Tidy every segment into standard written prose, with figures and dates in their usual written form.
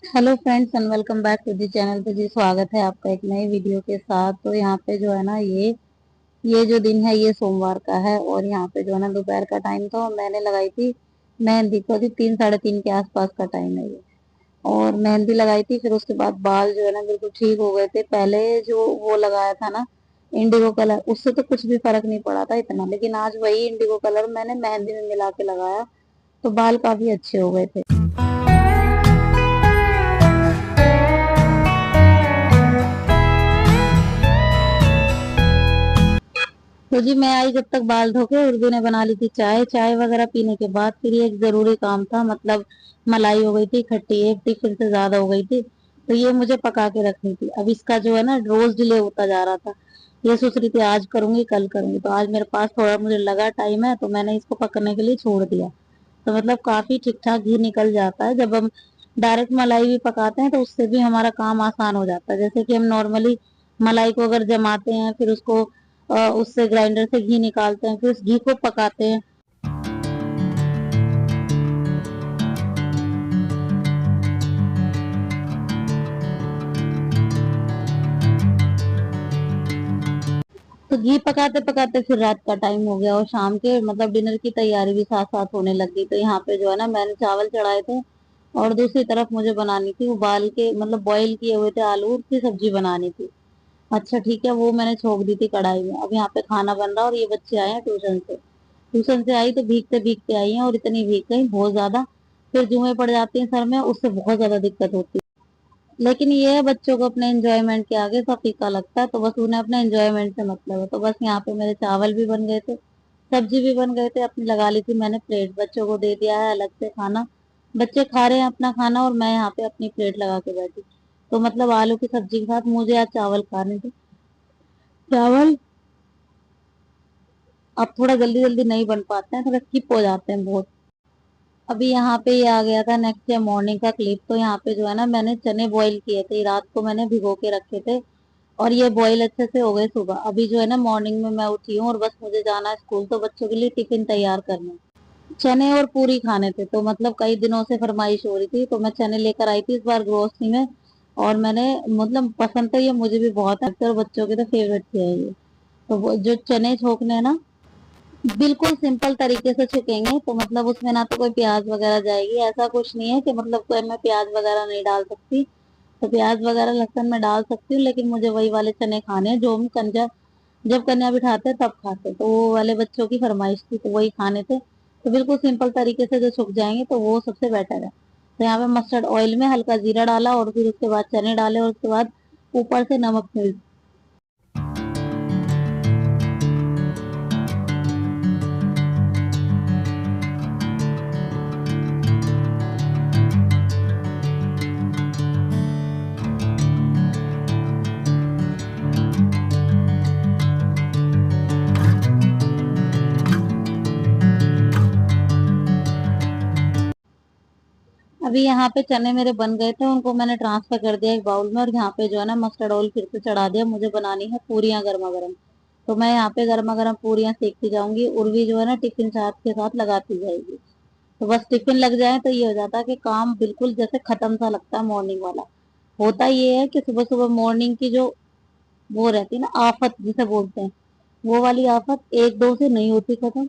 Hello friends and welcome back to the channel. पे जी स्वागत है आपका एक नई वीडियो के साथ। तो यहाँ पे जो है ना ये जो दिन है ये सोमवार का है और यहाँ पे जो है ना दोपहर का टाइम था और मैंने लगाई थी मेहंदी। को थी 3 साढ़े 3 के आसपास का टाइम है ये। और मेहंदी लगाई थी, फिर उसके बाद बाल जो है ना बिल्कुल ठीक हो गए थे। पहले जो वो लगाया था ना इंडिगो कलर, उससे तो कुछ भी फर्क नहीं पड़ा था इतना, लेकिन आज वही इंडिगो कलर मैंने मेहंदी में मिला के लगाया तो बाल काफी अच्छे हो गए थे। तो जी मैं आई जब तक बाल धो के उर्दू ने बना ली थी चाय। चाय वगैरह पीने के बाद फिर ये एक जरूरी काम था, मतलब मलाई हो गई थी खट्टी, एक टिफिन से ज्यादा हो गई थी तो ये मुझे पका के रखनी थी। अब इसका जो है ना रोज डिले होता जा रहा था। ये सोच रही थी आज करूंगी कल करूंगी, तो आज मेरे पास थोड़ा मुझे लगा टाइम है तो मैंने इसको पकने के लिए छोड़ दिया। तो मतलब काफी ठीक ठाक घी निकल जाता है। जब हम डायरेक्ट मलाई भी पकाते हैं तो उससे भी हमारा काम आसान हो जाता है। जैसे कि हम नॉर्मली मलाई को अगर जमाते हैं, फिर उसको उससे ग्राइंडर से घी निकालते हैं, फिर उस घी को पकाते हैं। तो घी पकाते पकाते फिर रात का टाइम हो गया और शाम के मतलब डिनर की तैयारी भी साथ साथ होने लग गई। तो यहाँ पे जो है ना मैंने चावल चढ़ाए थे और दूसरी तरफ मुझे बनानी थी उबाल के, मतलब बॉईल किए हुए थे आलू की सब्जी बनानी थी। अच्छा ठीक है, वो मैंने छोक दी थी कढ़ाई में। अब यहाँ पे खाना बन रहा है और ये बच्चे आए हैं ट्यूशन से। ट्यूशन से आई तो भीगते भीगते आई हैं और इतनी भीग गई बहुत ज्यादा, फिर जुएं पड़ जाती हैं सर में, उससे बहुत ज्यादा दिक्कत होती है। लेकिन ये है बच्चों को अपने एंजॉयमेंट के आगे सब फीका लगता है, तो बस उन्हें अपने एंजॉयमेंट से मतलब है। तो बस यहाँ पे मेरे चावल भी बन गए थे, सब्जी भी बन गए थे, अपनी लगा ली थी मैंने प्लेट, बच्चों को दे दिया है अलग से खाना। बच्चे खा रहे हैं अपना खाना और मैं यहाँ पे अपनी प्लेट लगा के बैठी। तो मतलब आलू की सब्जी के साथ मुझे आज चावल खाने थे। चावल अब थोड़ा जल्दी जल्दी नहीं बन पाते हैं, थोड़ा स्किप हो जाते हैं बहुत। अभी यहाँ पे ये आ गया था नेक्स्ट डे मॉर्निंग का क्लिप। तो यहाँ पे जो है ना मैंने चने बॉईल किए थे, रात को मैंने भिगो के रखे थे और ये बॉईल अच्छे से हो गए सुबह। अभी जो है ना मॉर्निंग में मैं उठी हूँ और बस मुझे जाना है स्कूल, तो बच्चों के लिए टिफिन तैयार करना है। चने और पूरी खाने थे, तो मतलब कई दिनों से फरमाइश हो रही थी तो मैं चने लेकर आई थी इस बार ग्रोसरी में। और मैंने मतलब पसंद तो ये मुझे भी बहुत है और बच्चों के तो फेवरेट थे ये। तो वो जो चने छोकने हैं ना बिल्कुल सिंपल तरीके से छुकेंगे, तो मतलब उसमें ना तो कोई प्याज वगैरह जाएगी, ऐसा कुछ नहीं है कि मतलब कोई मैं प्याज वगैरह नहीं डाल सकती। तो प्याज वगैरह लहसुन में डाल सकती हूँ, लेकिन मुझे वही वाले चने खाने हैं जो हम कंजा जब कन्या बिठाते हैं तब खाते हैं। तो वो वाले बच्चों की फरमाइश थी तो वही खाने थे। तो बिल्कुल सिंपल तरीके से जो छुक जाएंगे तो वो सबसे बेटर है। तो यहाँ पे मस्टर्ड ऑयल में हल्का जीरा डाला और फिर उसके बाद चने डाले और उसके बाद ऊपर से नमक मिर्च। अभी यहाँ पे चने मेरे बन गए थे, उनको मैंने ट्रांसफर कर दिया एक बाउल में और यहाँ पे जो है ना मस्टर्ड ऑयल फिर से चढ़ा दिया। मुझे बनानी है पूरियां गर्मा गर्म। तो मैं यहाँ पे गर्मा गर्म पूरियां सेकती जाऊंगी, उर्वी जो है ना टिफिन साथ के साथ लगाती जाएगी। तो बस टिफिन लग जाए तो ये हो जाता है कि काम बिल्कुल जैसे खत्म सा लगता है मॉर्निंग वाला। होता ये है कि सुबह सुबह मॉर्निंग की जो वो रहती है ना आफत जिसे बोलते हैं, वो वाली आफत एक दो से नहीं होती खत्म।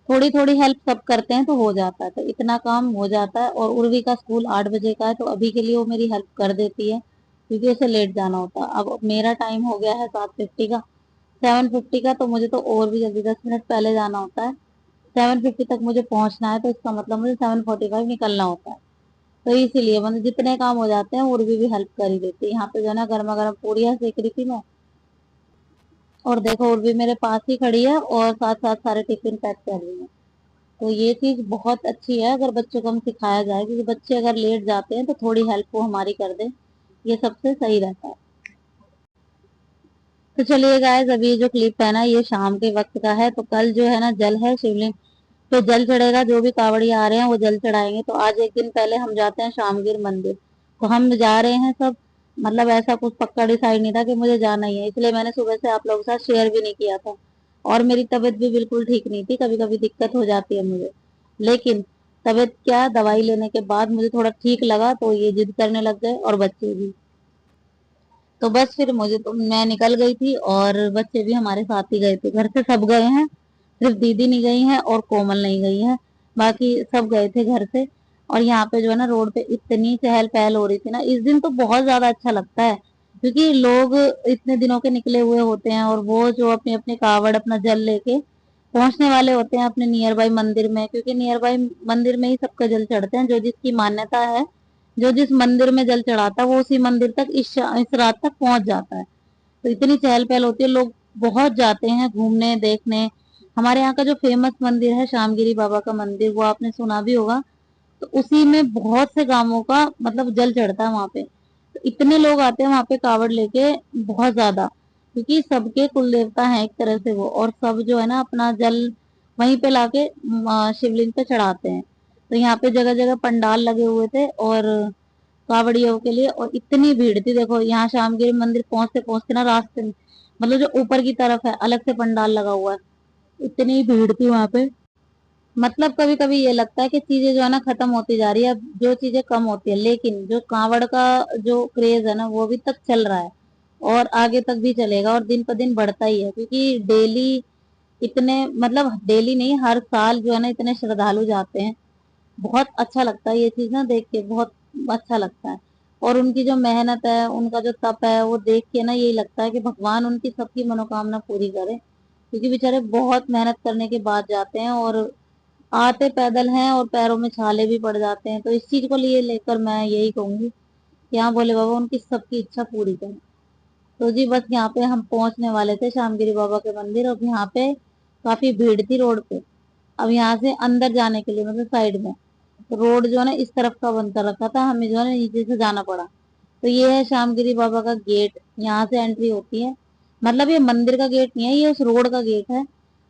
थोड़ी थोड़ी हेल्प सब करते हैं तो हो जाता है, तो इतना काम हो जाता है। और उर्वी का स्कूल 8 बजे का है तो अभी के लिए वो मेरी हेल्प कर देती है क्योंकि उसे लेट जाना होता है। अब मेरा टाइम हो गया है 7:50 का, 7:50 का, तो मुझे तो और भी जल्दी 10 मिनट पहले जाना होता है। 7:50 तक मुझे पहुंचना है तो इसका मतलब मुझे 7:45 निकलना होता है। तो इसीलिए मतलब जितने काम हो जाते हैं उर्वी भी हेल्प कर ही देती है। यहाँ पे जो है ना गर्मा गर्म पूड़ियाँ सेक रही थी मैं, और देखो उर्वी मेरे पास ही खड़ी है और साथ साथ सारे टिफिन पैक कर रही है। तो ये चीज बहुत अच्छी है अगर बच्चों को हम सिखाया जाए, क्योंकि बच्चे अगर लेट जाते हैं तो थोड़ी हेल्प वो हमारी कर दे, ये सबसे सही रहता है। तो चलिए गाइस, अभी ये जो क्लिप है ना ये शाम के वक्त का है। तो कल जो है ना जल है शिवलिंग, तो जल चढ़ेगा, जो भी कावड़ी आ रहे हैं वो जल चढ़ाएंगे। तो आज एक दिन पहले हम जाते हैं शामगिर मंदिर, तो हम जा रहे हैं सब। मतलब ऐसा कुछ पक्का डिसाइड नहीं था कि मुझे जाना ही है, इसलिए मैंने सुबह से आप लोगों के साथ शेयर भी नहीं किया था। और मेरी तबीयत भी बिल्कुल ठीक नहीं थी, कभी कभी दिक्कत हो जाती है मुझे। लेकिन तबीयत क्या, दवाई लेने के बाद मुझे थोड़ा ठीक लगा तो ये जिद करने लग गए, और बच्चे भी। तो बस फिर मुझे तो मैं निकल गई थी और बच्चे भी हमारे साथ ही गए थे। घर से सब गए हैं, सिर्फ दीदी नहीं गई है और कोमल नहीं गई है, बाकी सब गए थे घर से। और यहाँ पे जो है ना रोड पे इतनी चहल पहल हो रही थी ना इस दिन, तो बहुत ज्यादा अच्छा लगता है, क्योंकि लोग इतने दिनों के निकले हुए होते हैं और वो जो अपने अपने कावड़ अपना जल लेके पहुंचने वाले होते हैं अपने नियर बाई मंदिर में, क्योंकि नियर बाई मंदिर में ही सबका जल चढ़ते हैं। जो जिसकी मान्यता है, जो जिस मंदिर में जल चढ़ाता है वो उसी मंदिर तक इस रात तक पहुंच जाता है। तो इतनी चहल पहल होती है, लोग बहुत जाते हैं घूमने देखने। हमारे यहाँ का जो फेमस मंदिर है श्यामगिरी बाबा का मंदिर, वो आपने सुना भी होगा, तो उसी में बहुत से गांवों का मतलब जल चढ़ता है वहां पे। तो इतने लोग आते हैं वहां पे कावड़ लेके, बहुत ज्यादा, क्योंकि सबके कुल देवता हैं एक तरह से वो, और सब जो है ना अपना जल वहीं पे लाके शिवलिंग पे चढ़ाते हैं। तो यहाँ पे जगह जगह पंडाल लगे हुए थे और कावड़ियों के लिए, और इतनी भीड़ थी। देखो यहाँ श्यामगिरी मंदिर पहुंचते पहुंचते ना रास्ते में, मतलब जो ऊपर की तरफ है अलग से पंडाल लगा हुआ है, इतनी भीड़ थी वहां पे। मतलब कभी कभी ये लगता है कि चीजें जो है ना खत्म होती जा रही है, अब जो चीजें कम होती है, लेकिन जो कांवड़ का जो क्रेज है ना वो अभी तक चल रहा है और आगे तक भी चलेगा, और दिन पर दिन बढ़ता ही है, क्योंकि डेली इतने, मतलब डेली नहीं, हर साल जो है ना इतने श्रद्धालु जाते हैं। बहुत अच्छा लगता है ये चीज ना देख के, बहुत अच्छा लगता है। और उनकी जो मेहनत है, उनका जो तप है, वो देख के ना यही लगता है कि भगवान उनकी सबकी मनोकामना पूरी करे, क्योंकि बेचारे बहुत मेहनत करने के बाद जाते हैं और आते पैदल हैं और पैरों में छाले भी पड़ जाते हैं। तो इस चीज को लिए लेकर मैं यही कहूंगी कि हाँ भोले बाबा उनकी सबकी इच्छा पूरी करें। तो जी बस यहाँ पे हम पहुंचने वाले थे श्यामगिरी बाबा के मंदिर, और यहाँ पे काफी भीड़ थी रोड पे। अब यहाँ से अंदर जाने के लिए मतलब साइड में, तो रोड जो है ना इस तरफ का बंद कर रखा था, हमें जो है ना नीचे से जाना पड़ा। तो ये है श्यामगिरी बाबा का गेट, यहाँ से एंट्री होती है। मतलब ये मंदिर का गेट नहीं है, ये उस रोड का गेट है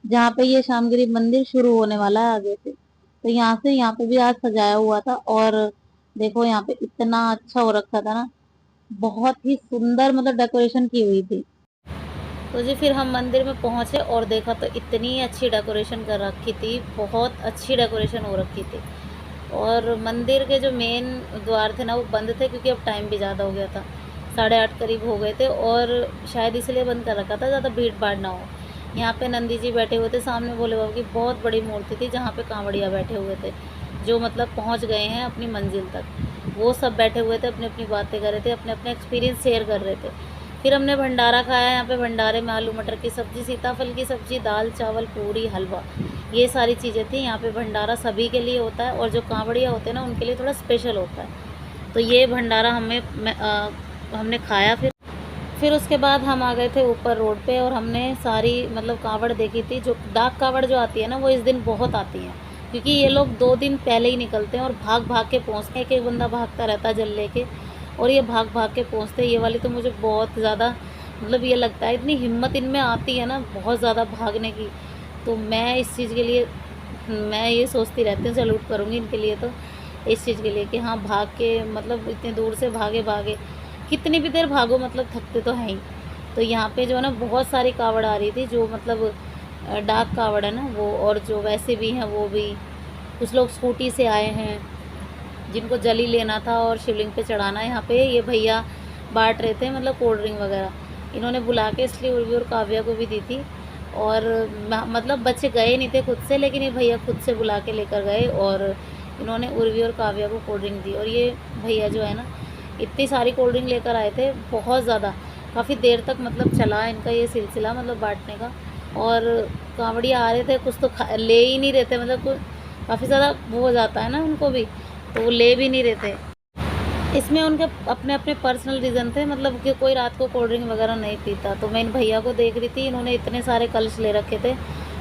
जहाँ पे ये श्यामगिरी मंदिर शुरू होने वाला है आगे से। तो यहाँ पे भी आज सजाया हुआ था, और देखो यहाँ पे इतना अच्छा हो रखा था ना, बहुत ही सुंदर, मतलब डेकोरेशन की हुई थी। तो जी फिर हम मंदिर में पहुंचे और देखा तो इतनी अच्छी डेकोरेशन कर रखी थी, बहुत अच्छी डेकोरेशन हो रखी थी। और मंदिर के जो मेन द्वार थे ना वो बंद थे, क्योंकि अब टाइम भी ज़्यादा हो गया था, 8:30 करीब हो गए थे, और शायद इसलिए बंद कर रखा था ज़्यादा भीड़ भाड़ ना हो। यहाँ पे नंदी जी बैठे हुए थे, सामने भोले बाबा की बहुत बड़ी मूर्ति थी जहाँ पे कांवड़िया बैठे हुए थे, जो मतलब पहुँच गए हैं अपनी मंजिल तक। वो सब बैठे हुए थे, अपनी अपनी बातें कर रहे थे, अपने अपने एक्सपीरियंस शेयर कर रहे थे। फिर हमने भंडारा खाया। यहाँ पे भंडारे में आलू मटर की सब्ज़ी, सीताफल की सब्ज़ी, दाल चावल पूरी हलवा, ये सारी चीज़ें थी। यहाँ पे भंडारा सभी के लिए होता है, और जो कांवड़िया होते हैं ना उनके लिए थोड़ा स्पेशल होता है। तो ये भंडारा हमने खाया। फिर उसके बाद हम आ गए थे ऊपर रोड पे, और हमने सारी मतलब कावड़ देखी थी। जो डाक कावड़ जो आती है ना वो इस दिन बहुत आती है, क्योंकि ये लोग 2 दिन पहले ही निकलते हैं और भाग भाग के पहुँचते हैं। एक एक बंदा भागता रहता है जल लेके, और ये भाग भाग के पहुँचते हैं। ये वाली तो मुझे बहुत ज़्यादा मतलब ये लगता है, इतनी हिम्मत इनमें आती है ना बहुत ज़्यादा भागने की। तो मैं इस चीज़ के लिए मैं ये सोचती रहती हूँ, सैल्यूट करूँगी इनके लिए तो, इस चीज़ के लिए कि हाँ भाग के मतलब इतने दूर से भागे भागे, कितनी भी देर भागो मतलब थकते तो हैं ही। तो यहाँ पे जो है ना बहुत सारी कावड़ आ रही थी, जो मतलब डाक कावड़ है ना वो, और जो वैसे भी हैं वो भी। कुछ लोग स्कूटी से आए हैं जिनको जली लेना था और शिवलिंग पे चढ़ाना। यहाँ पे ये भैया बांट रहे थे मतलब कोल्ड ड्रिंक वगैरह, इन्होंने बुला के इसलिए उर्वी और काव्या को भी दी थी। और मतलब बच्चे गए नहीं थे खुद से, लेकिन ये भैया खुद से बुला के लेकर गए, और इन्होंने उर्वी और काव्या को कोल्ड ड्रिंक दी। और ये भैया जो है ना इतनी सारी कोल्ड ड्रिंक लेकर आए थे, बहुत ज़्यादा, काफ़ी देर तक मतलब चला इनका ये सिलसिला मतलब बांटने का। और कांवड़िया आ रहे थे, कुछ तो ले ही नहीं रहे थे, मतलब काफ़ी ज़्यादा वो हो जाता है ना उनको भी, तो वो ले भी नहीं रहे थे। इसमें उनके अपने अपने पर्सनल रीज़न थे, मतलब कि कोई रात को कोल्ड ड्रिंक वगैरह नहीं पीता। तो मैं इन भैया को देख रही थी, इन्होंने इतने सारे कलश ले रखे थे,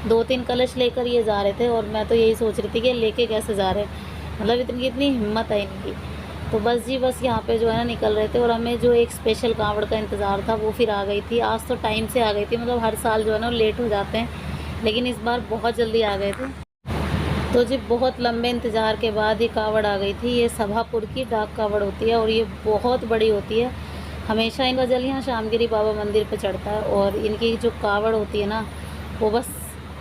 2-3 कलश लेकर ये जा रहे थे, और मैं तो यही सोच रही थी कि लेके कैसे जा रहे हैं, मतलब इतनी इतनी हिम्मत है इनकी। तो बस जी बस यहाँ पे जो है ना निकल रहे थे, और हमें जो एक स्पेशल कांवड़ का इंतज़ार था वो फिर आ गई थी। आज तो टाइम से आ गई थी, मतलब हर साल जो है ना लेट हो जाते हैं, लेकिन इस बार बहुत जल्दी आ गए थे। तो जी बहुत लंबे इंतज़ार के बाद ही कावड़ आ गई थी। ये सभापुर की डाक कावड़ होती है, और ये बहुत बड़ी होती है। हमेशा इनका जल यहाँ श्यामगिरी बाबा मंदिर पे चढ़ता है, और इनकी जो कावड़ होती है ना वो बस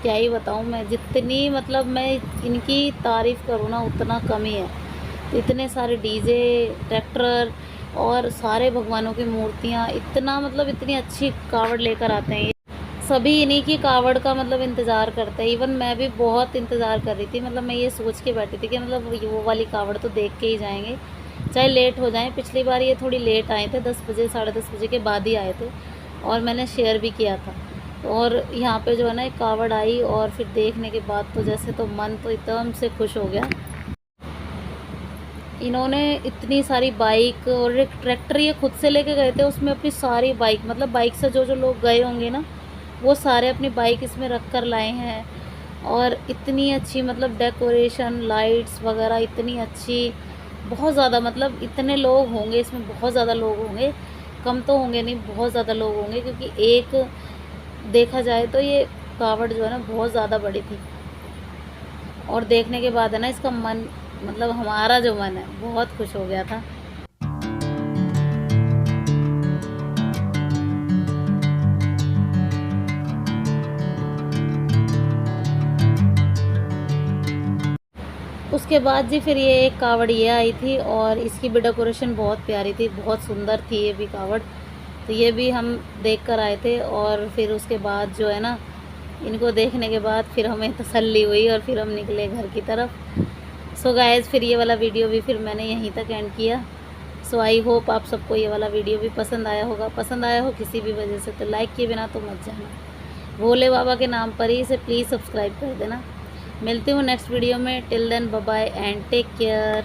क्या ही बताऊँ मैं, जितनी मतलब मैं इनकी तारीफ़ करूँ ना उतना कम ही है। तो इतने सारे डीजे, ट्रैक्टर और सारे भगवानों की मूर्तियाँ, इतना मतलब इतनी अच्छी कावड़ लेकर आते हैं ये। सभी इन्हीं की कावड़ का मतलब इंतज़ार करते हैं। इवन मैं भी बहुत इंतज़ार कर रही थी, मतलब मैं ये सोच के बैठी थी कि मतलब वो वाली कावड़ तो देख के ही जाएंगे, चाहे लेट हो जाएं। पिछली बार ये थोड़ी लेट आए थे, 10 बजे 10:30 बजे के बाद ही आए थे, और मैंने शेयर भी किया था। और यहाँ पे जो है ना एक कावड़ आई, और फिर देखने के बाद तो जैसे तो मन तो एकदम से खुश हो गया। इन्होंने इतनी सारी बाइक और एक ट्रैक्टर ये खुद से लेके गए थे, उसमें अपनी सारी बाइक, मतलब बाइक से जो जो लोग गए होंगे ना वो सारे अपनी बाइक इसमें रख कर लाए हैं। और इतनी अच्छी मतलब डेकोरेशन, लाइट्स वगैरह इतनी अच्छी, बहुत ज़्यादा मतलब इतने लोग होंगे इसमें, बहुत ज़्यादा लोग होंगे, कम तो होंगे नहीं, बहुत ज़्यादा लोग होंगे। क्योंकि एक देखा जाए तो ये कावड़ जो है ना बहुत ज़्यादा बड़ी थी। और देखने के बाद है ना इसका मन, मतलब हमारा जो मन है बहुत खुश हो गया था। उसके बाद जी फिर ये एक कावड़ ये आई थी, और इसकी भी डेकोरेशन बहुत प्यारी थी, बहुत सुंदर थी ये भी कावड़। तो ये भी हम देख कर आए थे। और फिर उसके बाद जो है ना इनको देखने के बाद फिर हमें तसल्ली हुई, और फिर हम निकले घर की तरफ। सो गाइस, फिर ये वाला वीडियो भी फिर मैंने यहीं तक एंड किया। सो आई होप आप सबको ये वाला वीडियो भी पसंद आया होगा। पसंद आया हो किसी भी वजह से तो लाइक किए बिना तो मत जाना, भोले बाबा के नाम पर ही इसे प्लीज़ सब्सक्राइब कर देना। मिलती हूँ नेक्स्ट वीडियो में। Till then bye bye and take care.